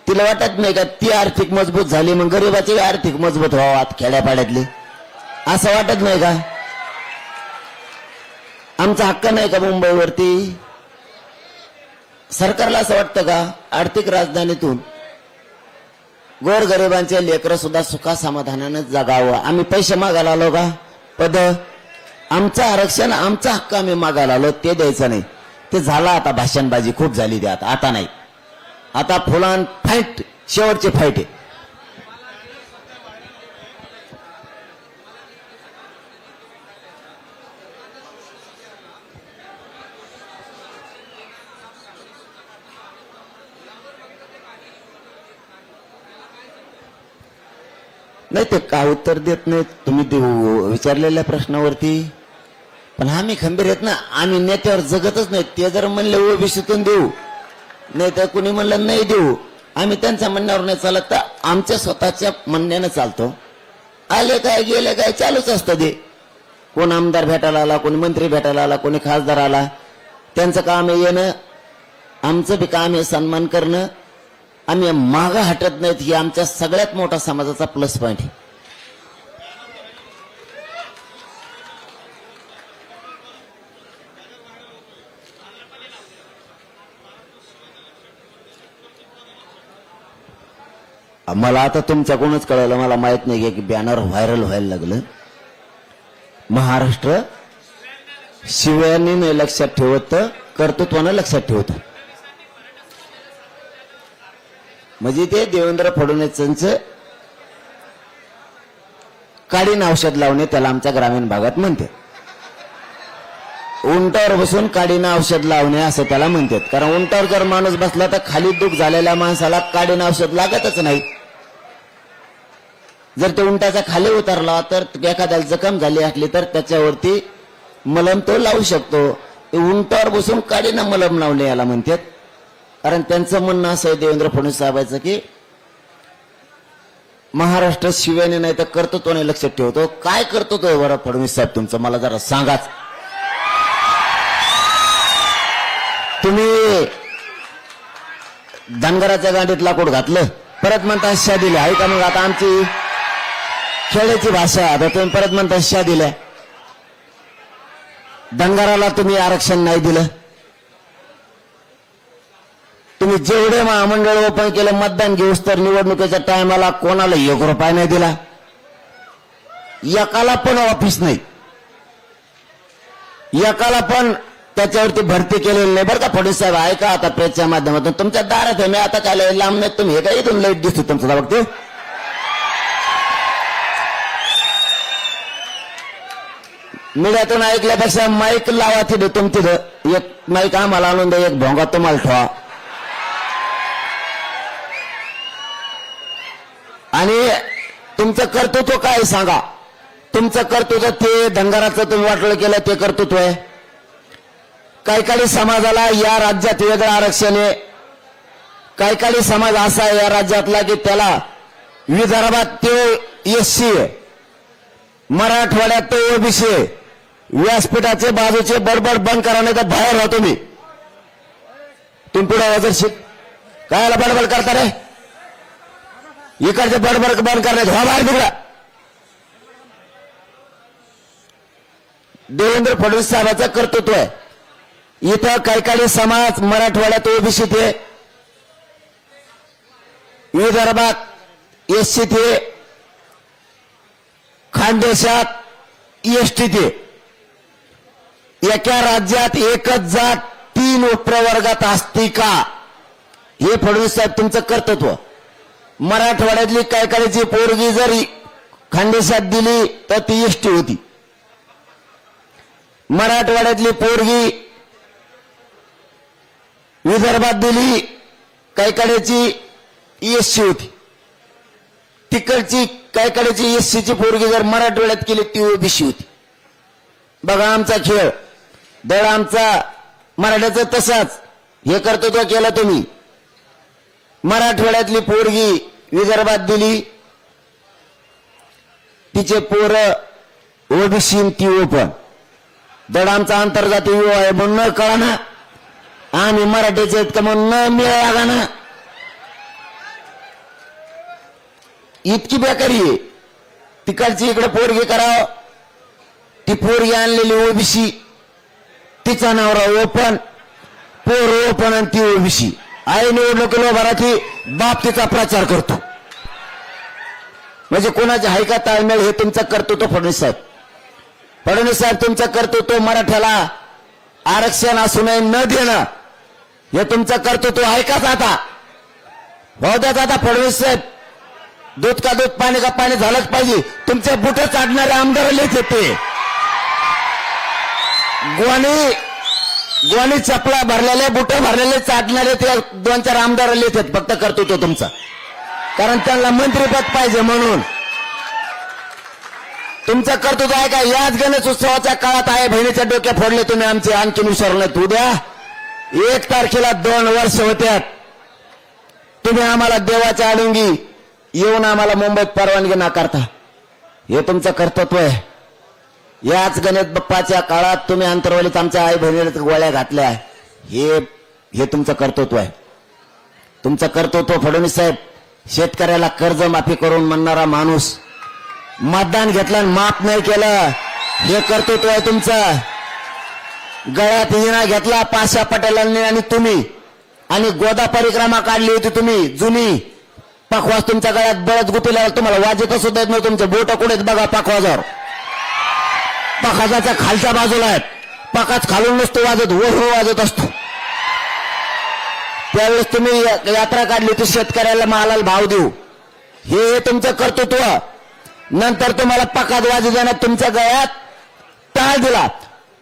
तिला वाटत नाही का ती आर्थिक मजबूत झाली मग गरीबाची आर्थिक मजबूत व्हावात खेड्यापाड्यातली? असं वाटत नाही का? आमचा हक्क नाही का मुंबईवरती? सरकारला असं वाटतं का आर्थिक राजधानीतून गोरगरिबांचे लेकरं सुद्धा सुखा समाधानानं जगावं? आम्ही पैसे मागायला आलो का? पद? आमचं आरक्षण आमचा हक्क आम्ही मागायला आलो, ते द्यायचं नाही. ते झालं आता, भाषणबाजी खूप झाली त्यात, आता नाही. आता फुलान फाईट, शेवटची फाईट आहे. नाही ते का उत्तर देत नाहीत तुम्ही विचारलेल्या प्रश्नावरती? पण आम्ही खंबीर आहेत ना, आम्ही नेत्यावर जगतच नाही. ते जर म्हणले ओबीसीतून देऊ, नाही तर कुणी म्हणलं नाही देऊ, आम्ही त्यांच्या म्हणण्यावर नाही चालत, तर आमच्या स्वतःच्या म्हणण्यानं चालतो. आले काय गेले काय चालूच असतं ते. कोण आमदार भेटायला आला, कोणी मंत्री भेटायला आला, कोणी खासदार आला, त्यांचं काम आहे येणं, आमचं बी काम आहे सन्मान करणं. आम्ही मागं हटत नाहीत, ही आमच्या सगळ्यात मोठा समाजाचा प्लस पॉइंट आहे. मला आता तुमच्याकडूनच कळलं, मला माहित नाही की बॅनर व्हायरल व्हायला लागलं. महाराष्ट्र शिव्याने लक्षात ठेवत, कर्तृत्वानं लक्षात ठेवत. म्हणजे ते देवेंद्र फडणवीसांचं काडीन औषध लावणे, त्याला आमच्या ग्रामीण भागात म्हणते. उंटावर बसून काडीनं औषध लावणे असं त्याला म्हणतात. कारण उंटावर जर माणूस बसला तर खाली दुख झालेल्या माणसाला काडीनं औषध लागतच नाही. जर ते उंटाचा खाली उतरला तर एखाद्याला जखम झाली असली तर त्याच्यावरती मलम तो लावू शकतो. उंटावर बसून काडीनं मलम लावणे याला म्हणतात. कारण त्यांचं म्हणणं असं आहे देवेंद्र फडणवीस साहेबांचं की महाराष्ट्र शिव्याने नाही तर कर्तृत्वाने लक्षात ठेवतो. काय कर्तृत्व आहे बरं फडणवीस साहेब तुमचं, मला जरा सांगाच. तुम्ही धनगराच्या गांडीत लाकूड घातलं, परत म्हणता शा दिल्या आहे का? मग आता आमची खेड्याची भाषा, आता तुम्ही परत म्हणता शा दिल्या. धनगराला तुम्ही आरक्षण नाही दिलं. तुम्ही जेवढे महामंडळ ओपन केलं मतदान घेऊस तर निवडणुकीच्या टायमाला कोणाला 1 रुपया नाही दिला. एकाला पण ऑफिस नाही, एकाला पण त्याच्यावरती भरती केलेली नाही बरं का. फडणवीस साहेब ऐका, आता प्रेसच्या माध्यमातून तुमच्या दारात आहे मी, आता काय लांब नाही, तुम्ही हे काय इथून लाईट दिसतो तुमचं बघते. मीडियातून ऐकल्यापेक्षा माईक लावा तिथं, तिथं एक माईक आम्हाला आणून द्या, एक भोंगा तुम्हाला ठेवा. आणि तुमचं कर्तृत्व काय सांगा? तुमचं कर्तृत्व ते धनगराचं तुम्ही वाटलं केलं ते कर्तृत्व आहे. काही समाजाला या राज्यात वेगळं आरक्षण आहे. काही समाज असा आहे या राज्यातला की त्याला विदर्भात ते एससी आहे, मराठवाड्यात तो ओबीसी आहे. व्यासपीठाचे बाजूचे बडबड बंद करा नाही तर बाहेर राहा तुम्ही. तुम्ही पुढे वजरशील कायला बडबड करता रे? इकडचे बडबड बंद करण्यात हा बाहेर तिकडा. देवेंद्र फडणवीस साहेबांचं कर्तृत्व आहे. इथं काही समाज मराठवाड्यात ओबीसीत आहे, विदर्भात एससीत आहे, खानदेशात एसटीत आहे. एका राज्यात एकच जात 3 उपप्रवर्गात असती का? हे फडणवीस साहेब तुमचं कर्तृत्व. मराठवाड्यातली कायकाळीची पोरगी जर खानदेशात दिली तर ती एसटी होती. मराठवाड्यातली पोरगी विदर्भात दिली कायकाळीची एससी होती. तिकडची कायकाळीची एससीची पोरगी जर मराठवाड्यात केली ती ओबीसी होती. बघा आमचा खेळ, दळ आमचा मराठ्याचं तसाच. हे कर्तृत्व केलं तुम्ही. मराठवाड्यातली पोरगी विदर्भात दिली, तिचे पोरं ओबीसी ती ओपन दड आमचा आंतरजातीय विवाह आहे म्हणून न कळा ना, आम्ही मराठीचे आहेत का म्हणून न मिळाला ना, इतकी बेकारी आहे. तिकडची इकडे पोरगी करावं, ती पोरगी आणलेली ओबीसी, तिचा नवरा ओपन, पोर ओपन आणि ती ओबीसी. आई निवडणुकीला भराची बाप तिचा प्रचार करतो. म्हणजे कोणाचे हाय का ताळमेळ हे तुमचं कर्तृत्व फडणवीस साहेब. फडणवीस साहेब तुमचं कर्तृत्व मराठ्याला आरक्षण असू नये न देणं हे तुमचं कर्तृत्व आहे काच आता. भाऊ द्याच आता फडणवीस साहेब, दूध का दूध पाणी का पाणी झालंच पाहिजे. तुमचे बुटे चाटणारे आमदार लिहित ते गोणी चपला भरलेले बुटे भरलेले चाटणारे ते 2-4 आमदार लिहित फक्त कर्तृत्व तुमचं, कारण त्यांना मंत्रीपद पाहिजे म्हणून. तुमचं कर्तृत्व आहे का? याच गणेश उत्सवाच्या काळात आहे बहिणीच्या डोक्या फोडले तुम्ही आमचे, आणखी विसरले. उद्या 1 तारखेला 2 वर्ष होत्यात. तुम्ही आम्हाला देवाच्या आडुंगी येऊन आम्हाला मुंबईत परवानगी नाकारता. हे तुमचं कर्तृत्व आहे. याच गणेश बाप्पाच्या काळात तुम्ही अंतरवलीत आमच्या आई बहिणीला गोळ्या घातल्या. हे तुमचं कर्तृत्व आहे. तुमचं कर्तृत्व फडणवीस साहेब, शेतकऱ्याला कर्जमाफी करून म्हणणारा माणूस, मतदान घेतलं आणि माफ नाही केलं, हे कर्तृत्व आहे तुमचं. गळ्यात हिना घेतला पाशा पटेलांनी आणि तुम्ही, आणि गोदा परिक्रमा काढली होती तुम्ही जुनी. पखवाज तुमच्या गळ्यात बळच गुतीला, तुम्हाला वाजत सुद्धा येत नव्हतं. तुमचे बोट कुठेच बघा पखवाजावर, पखाजाच्या खालच्या बाजूला आहेत. पकाच खालून नसतो वाजत, वर वाजत असतो. त्यावेळेस तुम्ही यात्रा काढली होती शेतकऱ्याला मालाला भाव देऊ, हे तुमचं कर्तृत्व. नंतर तुम्हाला पकात वाजू देण्यात तुमच्या गळ्यात टाळ दिला.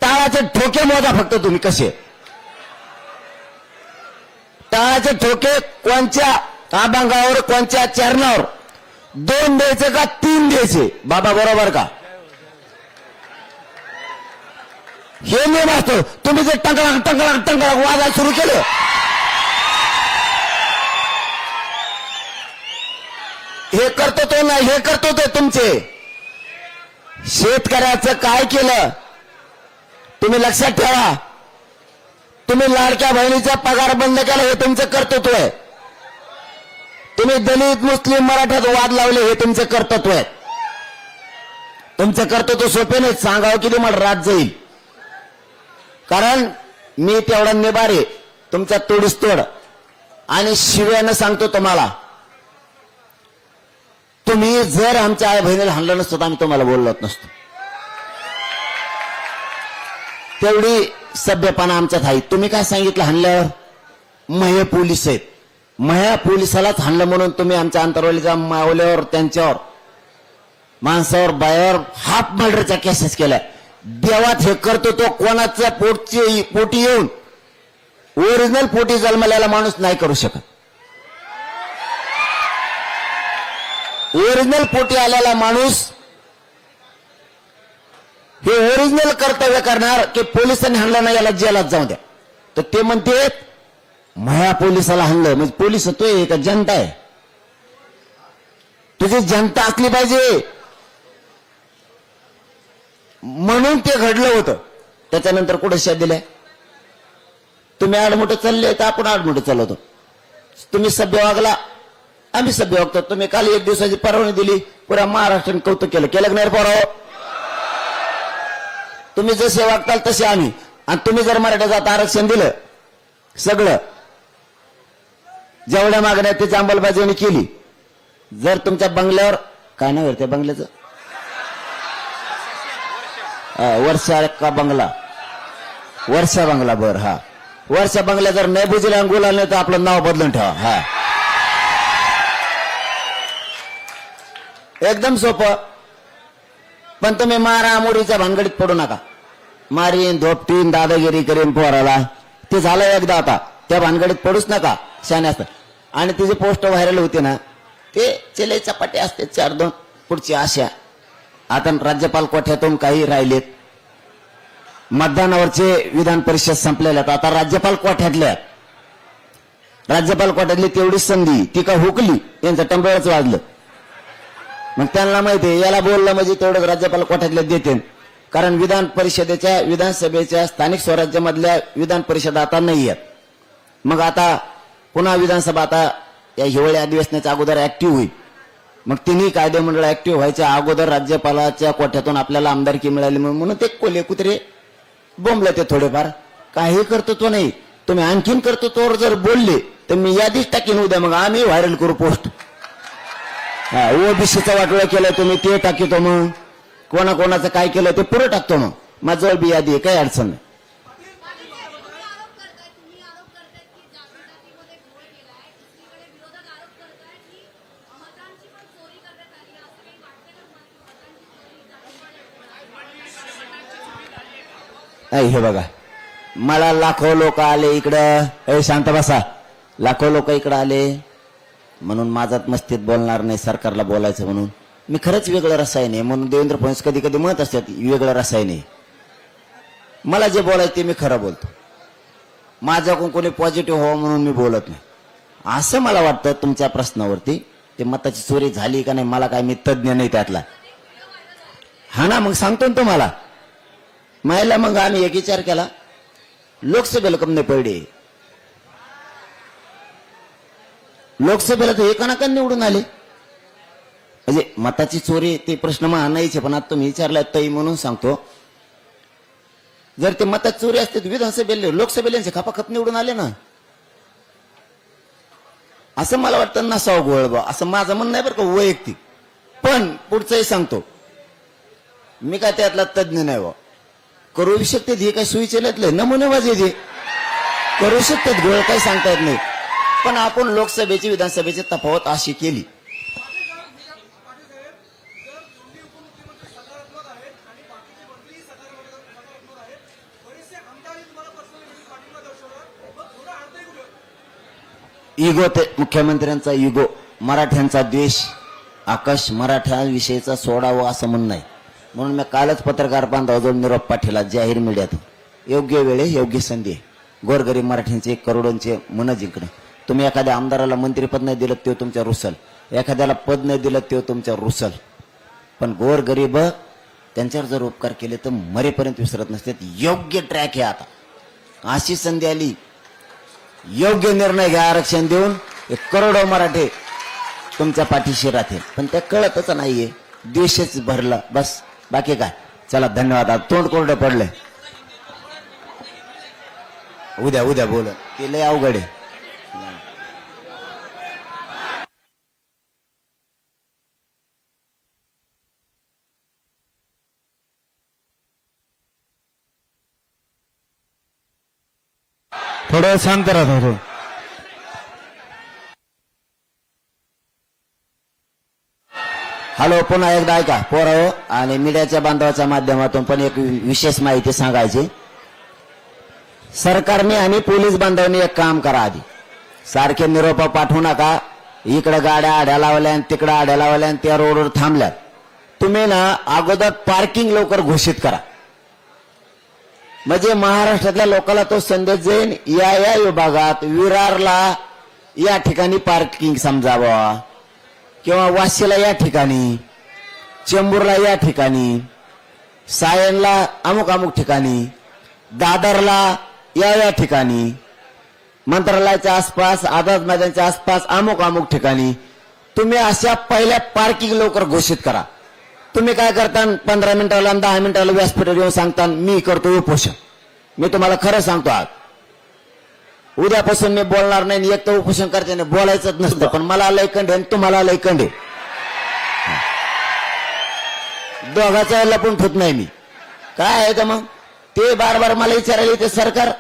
टाळाचे ठोके मोजा फक्त तुम्ही कसे. टाळाचे ठोके कोणत्या अभंगावर, कोणत्या चरणावर 2 द्यायचे का 3 द्यायचे? बाबा बरोबर का? हे नियम असतो. तुम्ही जे टंकळाक टंकळाक टंकळाक वाजायला सुरू केलं, हे कर्तृत्व नाही, हे कर्तृत्व तुमचे. शेतकऱ्याचं काय केलं तुम्ही लक्षात ठेवा. तुम्ही लाडक्या बहिणीचा पगार बंद केला, हे तुमचं कर्तृत्व आहे. तुम्ही दलित मुस्लिम मराठ्यात वाद लावले, हे तुमचं कर्तृत्व आहे. तुमचं कर्तृत्व सोपे नाही. सांगावं की तुम्हाला रात जाईल, कारण मी तेवढा निबारे तुमचा तोडीस तोड. आणि शिव्यानं सांगतो तुम्हाला, तुम्ही जर आमच्या आई बहिणीला हाणलं नसतं तर आम्ही तुम्हाला बोललोच नसतो. तेवढी सभ्यपणा आमच्यात आहे. तुम्ही काय सांगितलं हाणल्यावर? महे पोलीस आहेत, मह्या पोलिसालाच हाणलं म्हणून तुम्ही आमच्या अंतरवलीच्या मावल्यावर, त्यांच्यावर, माणसावर, बायावर हाफ मर्डरच्या केसेस केल्या. देवात हे करतो तो कोणाच्या पोटी येऊन ओरिजिनल पोटी जन्मलेला माणूस नाही करू शकत. ओरिजिनल पोटी आलेला माणूस हे ओरिजिनल कर्तव्य करणार की पोलिसांनी हाणलं नाही याला जेलात जाऊ द्या. तर ते म्हणते मह्या पोलिसाला हाणलं म्हणजे पोलीस होतोय का जनता आहे? तुझी जनता असली पाहिजे म्हणून ते घडलं होतं. त्याच्यानंतर कुठं शेत दिलंय? तुम्ही आडमुठे चालले तर आपण आडमुठे चालवतो. तुम्ही सभ्य वागला, आम्ही सभ्य वागतो. तुम्ही काल 1 दिवसाची परवानगी दिली, पुऱ्या महाराष्ट्राने कौतुक केलं. केलं नाही पोराव? तुम्ही जसे वागताल तसे आम्ही. आणि तुम्ही जर मराठ्याचं आरक्षण दिलं, सगळं जेवढ्या मागण्या त्याची अंमलबजावणी केली, जर तुमच्या बंगल्यावर, काय नाव आहे त्या बंगल्याचं? वर्षा का बंगला? वर्षा बंगला. बर, हा वर्षा बंगला जर नाही बुजला अंगुला नाही तर आपलं नाव बदलून ठेवा. हा एकदम सोपं. पण तुम्ही मारा मोडीच्या भानगडीत पडू नका. मारीन, धोपटीन, दादागिरी करीन पोराला, ते झालं एकदा. आता त्या भानगडीत पडूच नका, शाने असतात. आणि तिची पोस्ट व्हायरल होते ना, ते चले चपाटे असते 4-2 पुढची आशा. आता राज्यपाल कोठ्यातून काही राहिलेत. मतदानावरचे विधान परिषद संपलेल्या, आता राज्यपाल कोठ्यातल्या. राज्यपाल कोठ्यातली तेवढीच संधी ती का हुकली, यांचं टंबळच वाजलं. मग त्यांना माहिती आहे याला बोललं म्हणजे तेवढंच राज्यपाल कोठ्यातले देते, कारण विधान परिषदेच्या विधानसभेच्या स्थानिक स्वराज्यामधल्या विधान परिषद आता नाही आहेत. मग आता पुन्हा विधानसभा आता या हिवाळी अधिवेशनाच्या अगोदर ऍक्टिव्ह होईल. मग तिन्ही कायदेमंडळ ऍक्टिव्ह व्हायच्या अगोदर राज्यपालाच्या कोठ्यातून आपल्याला आमदारकी मिळाली म्हणून ते कोले कुत्रे बोंबले ते थोडेफार. काही कर्तृत्व नाही. तुम्ही आणखीन कर्तृत्वावर जर बोलले तर मी यादीच टाकीन उद्या, मग आम्ही व्हायरल करू पोस्ट. ओबीसीचं वाटोळं केलं तुम्ही ते टाकितो, मग कोणाकोणाचं काय केलं ते पुढे टाकतो, मग माझं बी यादी आहे, काही अडचण नाही. हे बघा, मला लाखो लोक आले इकडं, शांत बसा, लाखो लोक इकडं आले म्हणून माझाच मस्तीत बोलणार नाही, सरकारला बोलायचं म्हणून. मी खरंच वेगळं रसायन आहे म्हणून देवेंद्र फडणवीस कधी कधी म्हणत असतात वेगळं रसायन आहे. मला जे बोलायचं ते मी खरं बोलतो. माझ्याकडून कोणी पॉझिटिव्ह व्हावं म्हणून मी बोलत नाही. असं मला वाटतं तुमच्या प्रश्नावरती ते मताची चोरी झाली का नाही, मला काय, मी तज्ज्ञ नाही त्यातला. हा ना, मग सांगतो ना तुम्हाला. महिला मग आम्ही एक विचार केला, लोकसभेला कम नाही पडले, लोकसभेला तर एकानाका निवडून आले. म्हणजे मताची चोरी ते प्रश्न मग आणायचे, पण आता तुम्ही विचारलाय तई म्हणून सांगतो. जर ते मतात चोरी असते तर विधानसभेला लोकसभेला खपाखप निवडून आले ना. असं मला वाटतं नसावं गोळ बा, असं माझं म्हणणं आहे बरं का वैयक्तिक. पण पुढचंही सांगतो, मी काय त्यातला तज्ज्ञ नाही बा. करू शकतात हे काय सुविचारले नमुनेबाजी जे करू शकतात, गोळ काही सांगता येत नाही. पण आपण लोकसभेची विधानसभेची तफावत अशी केली. इगो, ते मुख्यमंत्र्यांचा इगो, मराठ्यांचा द्वेष, आकाश मराठ्यांविषयीचा सोडावं असं म्हणणं आहे. म्हणून मी कालच पत्रकार बांधवाजवळ निरोप पाठवला जाहीर मीडियातून. योग्य वेळे योग्य संधी, गोरगरीब मराठ्यांचे करोडोंचे मन जिंकणं. तुम्ही एखाद्या आमदाराला मंत्रीपद नाही दिलं ते तुमच्या रुसल, एखाद्याला पद नाही दिलं ते तुमच्या रुसल, पण गोरगरीब त्यांच्यावर जर उपकार केले तर मरेपर्यंत विसरत नसते. योग्य ट्रॅक आहे आता, अशी संधी आली, योग्य निर्णय घ्या, आरक्षण देऊन एक करोडो मराठे तुमच्या पाठीशी राहतील. पण ते कळतच नाहीये, द्वेषच भरला बस, बाकी काय. चला धन्यवाद. तोंड कोरडं पडलंय, उद्या उद्या बोल, ते लय अवघड आहे. थोडं शांत राहा. थोडं हॅलो, पुन्हा एकदा ऐका पोराओ आणि मीडियाच्या बांधवाच्या माध्यमातून पण एक विशेष माहिती सांगायची. सरकारने आणि पोलीस बांधवांनी एक काम करा, आधी सारखे निरोप पाठवू नका. इकडे गाड्या आड्या लावल्या आणि तिकडे आड्या लावल्या आणि त्या रोडवर थांबल्यात. तुम्ही ना अगोदर पार्किंग लवकर घोषित करा, म्हणजे महाराष्ट्रातल्या लोकांना तो संदेश जाईल, या या विभागात विरारला या ठिकाणी पार्किंग समजावा, किंवा वाशीला या ठिकाणी, चेंबूरला या ठिकाणी, सायनला अमुक अमुक ठिकाणी, दादरला या ठिकाणी, मंत्रालयाच्या आसपास, आझाद मैदानाच्या आसपास अमुक अमुक ठिकाणी. तुम्ही अशा पहिल्या पार्किंग लवकर घोषित करा. तुम्ही काय करता, 15 मिनिटाला 10 मिनिटाला व्यासपीठावर येऊन सांगता मी करतो उपोषण. मी तुम्हाला खरं सांगतो, आज उद्यापासून मी बोलणार नाही. एक तर उपोषण करते नाही, बोलायचंच नसतं, पण मला लय कंडे आणि तुम्हाला लय कंडे, दोघाचा लपून ठेवत नाही मी. काय आहे तर मग ते बार बार मला विचारायला ते सरकार,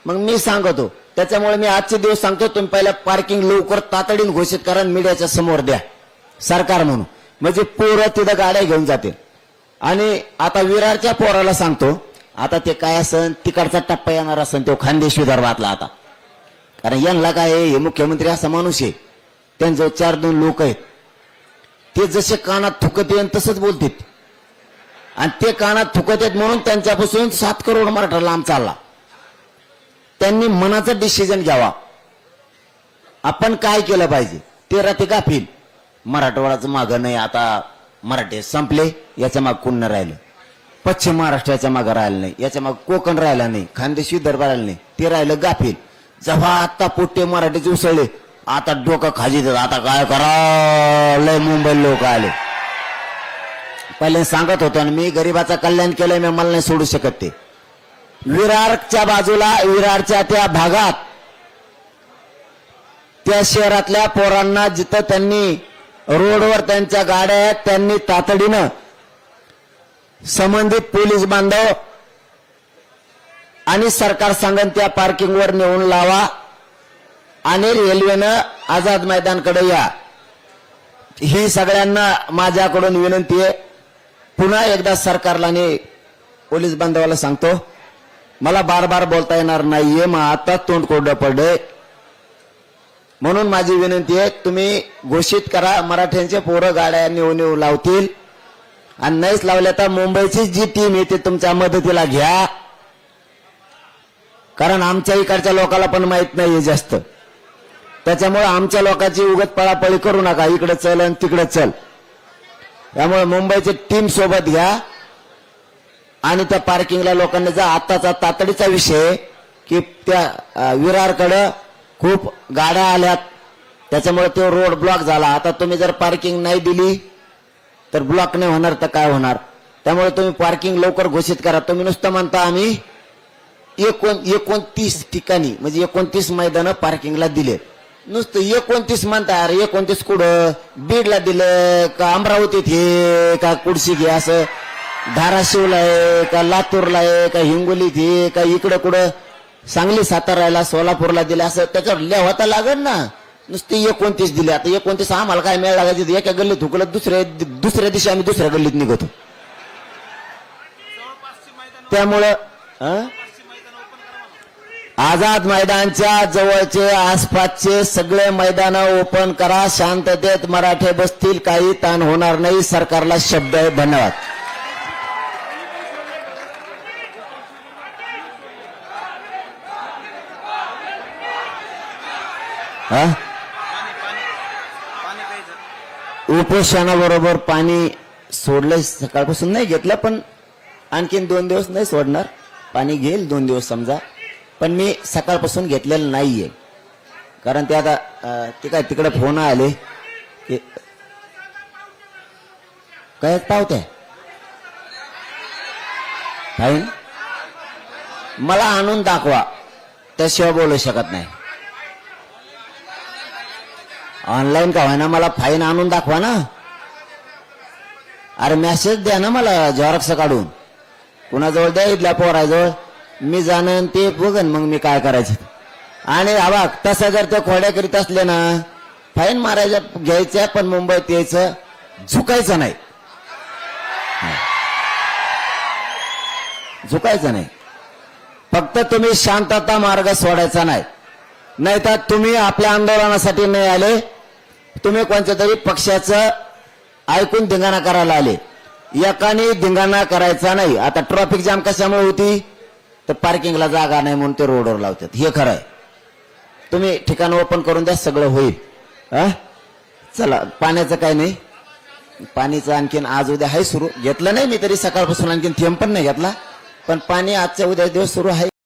मग मी सांगतो. त्याच्यामुळे मी आजचे दिवस सांगतो, तुम्ही पहिल्या पार्किंग लवकर तातडीने घोषित करा, मीडियाच्या समोर द्या सरकार म्हणून, म्हणजे पोरं तिथं गाड्या घेऊन जाते. आणि आता विरारच्या पोराला सांगतो, आता ते काय असन तिकडचा टप्पा येणार असन तो खानदेश विदर्भातला. आता कारण यांना काय आहे, हे मुख्यमंत्री असा माणूस आहे, त्यांचं 4-2 लोक आहेत, ते जसे कानात थुकत येईल तसंच बोलतात, आणि ते कानात थुकत आहेत म्हणून त्यांच्यापासून 7 करोड मराठा लांब चालला. त्यांनी मनाचा डिसिजन घ्यावा, आपण काय केलं पाहिजे. ते राहते का फील मराठवाडाचं मागं नाही, आता मराठी संपले, याच्या माग कोण न राहिलं. पश्चिम महाराष्ट्राच्या मागे राहिलं नाही, याच्या माग कोकण राहिला नाही, खानदेशी विदर्भ राहिला नाही, ते राहिलं गाफील. जेव्हा आता पोट्टे मराठीचे उसळले, आता डोकं खाजी देत, आता काय करा, लय मुंबई लोक आले. पहिले सांगत होतो आणि मी गरिबाचं कल्याण केलंय, मी मला नाही सोडू शकत. ते विरारच्या बाजूला, विरारच्या त्या भागात, त्या शहरातल्या पोरांना जिथं त्यांनी रोडवर त्यांच्या गाड्या आहेत, त्यांनी तातडीनं संबंधित पोलीस बांधव आणि सरकार सांगन त्या पार्किंगवर नेऊन लावा आणि रेल्वेनं आझाद मैदानकडे या. ही सगळ्यांना माझ्याकडून विनंती आहे. पुन्हा एकदा सरकारला आणि पोलीस बांधवाला सांगतो, मला बार बार बोलता येणार नाहीये, मग आता तोंड कोरडं पडलंय. म्हणून माझी विनंती आहे, तुम्ही घोषित करा, मराठ्यांचे पोरं गाड्या नेऊ लावतील. आणि नाहीच लावल्या तर मुंबईची जी टीम येते तुमच्या मदतीला घ्या, कारण आमच्या इकडच्या लोकांना पण माहित नाहीये जास्त. त्याच्यामुळे आमच्या लोकांची उगत पळापळी करू नका, इकडे चल आणि तिकडे चल. त्यामुळे मुंबईची टीम सोबत घ्या आणि त्या पार्किंगला लोकांनी जा. आताचा तातडीचा विषय की त्या विरारकडे खूप गाड्या आल्यात, त्याच्यामुळे तो रोड ब्लॉक झाला. आता तुम्ही जर पार्किंग नाही दिली तर ब्लॉक नाही होणार तर काय होणार. त्यामुळे तुम्ही पार्किंग लवकर घोषित करा. तुम्ही नुसतं म्हणता आम्ही 29 ठिकाणी म्हणजे 29 मैदानं पार्किंगला दिले, नुसतं 29 म्हणता. अरे 29 कुठं, बीडला दिलं का, अमरावतीत हे का, कुडशी घे असं, धाराशिवला आहे का, लातूरला आहे का, हिंगोलीत हे का, इकडं कुठं सांगली साताराला सोलापूरला दिलं, असं त्याच्यावर लिहावता लागेल ना. नुसते 29 दिले. आता 29 आम्हाला काय मेळ लागायचे, एका गल्लीत हुकलं, दुसऱ्या दिवशी आम्ही दुसऱ्या गल्लीत निघतो. त्यामुळं आझाद मैदानच्या जवळचे आसपासचे सगळे मैदान ओपन करा. शांततेत मराठे बसतील, काही ताण होणार नाही. सरकारला शब्द आहे. धन्यवाद. उपोषणाबरोबर पाणी सोडलं, सकाळपासून नाही घेतलं, पण आणखीन 2 दिवस नाही सोडणार. पाणी घेईल 2 दिवस समजा, पण मी सकाळपासून घेतलेलं नाहीये. कारण ते आता ते काय तिकडे फोन आले की काय पावते फाईन मला आणून दाखवा, त्याशिवाय बोलू शकत नाही. ऑनलाईन का होईना, मला फाईन आणून दाखवा ना. अरे मेसेज द्या ना मला झेरॉक्स काढून. कुणाजवळ द्या, इथल्या पोराजवळ. मी जाणं ते बघन मग मी काय करायचं. आणि आबा तसं जर ते खोड्या करीत असले ना, फाईन मारायच्या घ्यायच्या, पण मुंबईत यायचं, झुकायचं नाही, झुकायचं नाही. फक्त तुम्ही शांतता मार्ग सोडायचा नाही. नाहीतर तुम्ही आपल्या आंदोलनासाठी नाही आले, तुम्ही कोणत्या तरी पक्षाचं ऐकून धिंगाणा करायला आले. एकाने धिंगाणा करायचा नाही. आता ट्रॅफिक जाम कशामुळे होती, तर पार्किंगला जागा नाही म्हणून ते रोडवर लावतात. हे खरं आहे. तुम्ही ठिकाण ओपन करून द्या, सगळं होईल. चला, पाण्याचं काय नाही, पाणीचं आणखीन आज उद्या आहे सुरू. घेतलं नाही मी तरी सकाळपासून, आणखीन थेंब पण नाही घेतला, पण पाणी आजच्या उद्या दिवस सुरू आहे.